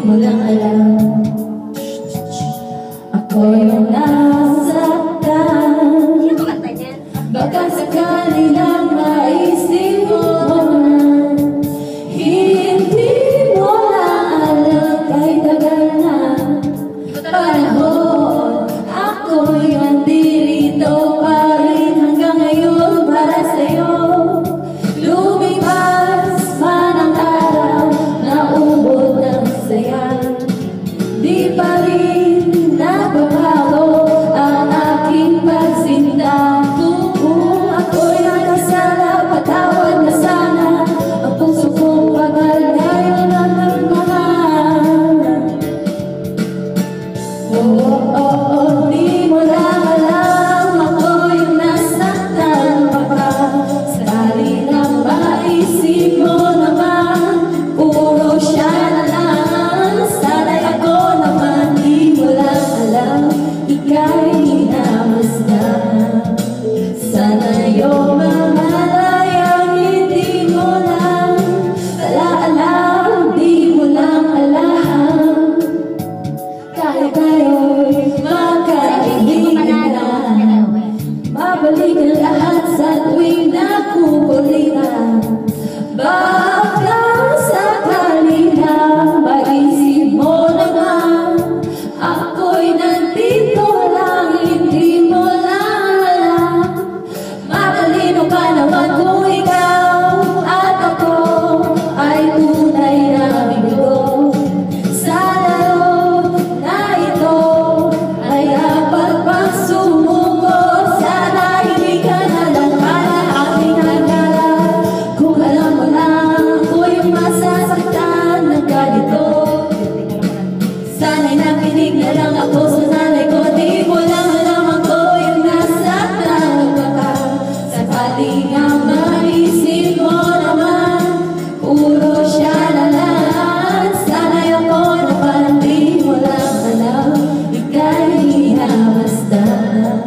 mo lang alam. Ako yung nasaktan. Baka sakali lang maisip mo na hindi mo lang alam. Kahit tagal na panahon, ako'y nandito pa rin hanggang ngayon para sa'yo. Lumipas man ang araw, naubod ng saya, di pa rin nababago ang aking pagsinta. Kung ako'y nakasala, patawad na sana ang puso kong pagal ngayon ang nagmahal. Di mo lang alam, ako yung nasaktan. Baka sakali lang maisip mo naman, puro siya na lang. Sana'y ako naman, di mo lang alam, ika'y hinamasdan. Sana yung mamalaya, hindi mo lang alam, di mo lang alam. Kahit tayo'y magkaibigan na, mabalik ang lahat sa tuwing nakukulitan. Baka sakali na maisip mo naman, ako'y nandito lang, hindi mo lang alam. Matalino ka naman kung ikaw at ako ay tunay na bigo. Sa laro na ito ay dapat pang sumuko. Sana hindi ka na lang para aking nagala. Kung alam mo lang ako'y masasaktan ng ganito, sana'y nakinig na lang ako sa nanay ko. Di mo lang alam, ako yung nasaktan. Baka sakali nga maisip mo naman, puro siya na lang. Sana'y ako naman, di mo lang alam, ika'y hinamasdan.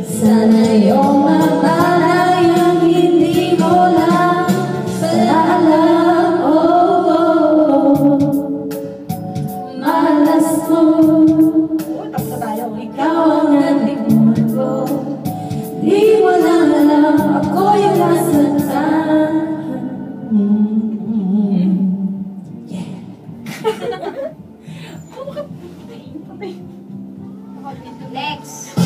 Sana yung mamalayang hindi mo lang alam. Malas mo, ikaw ang natikman ko. Di mo lang alam, ako yung nasaktan. Next.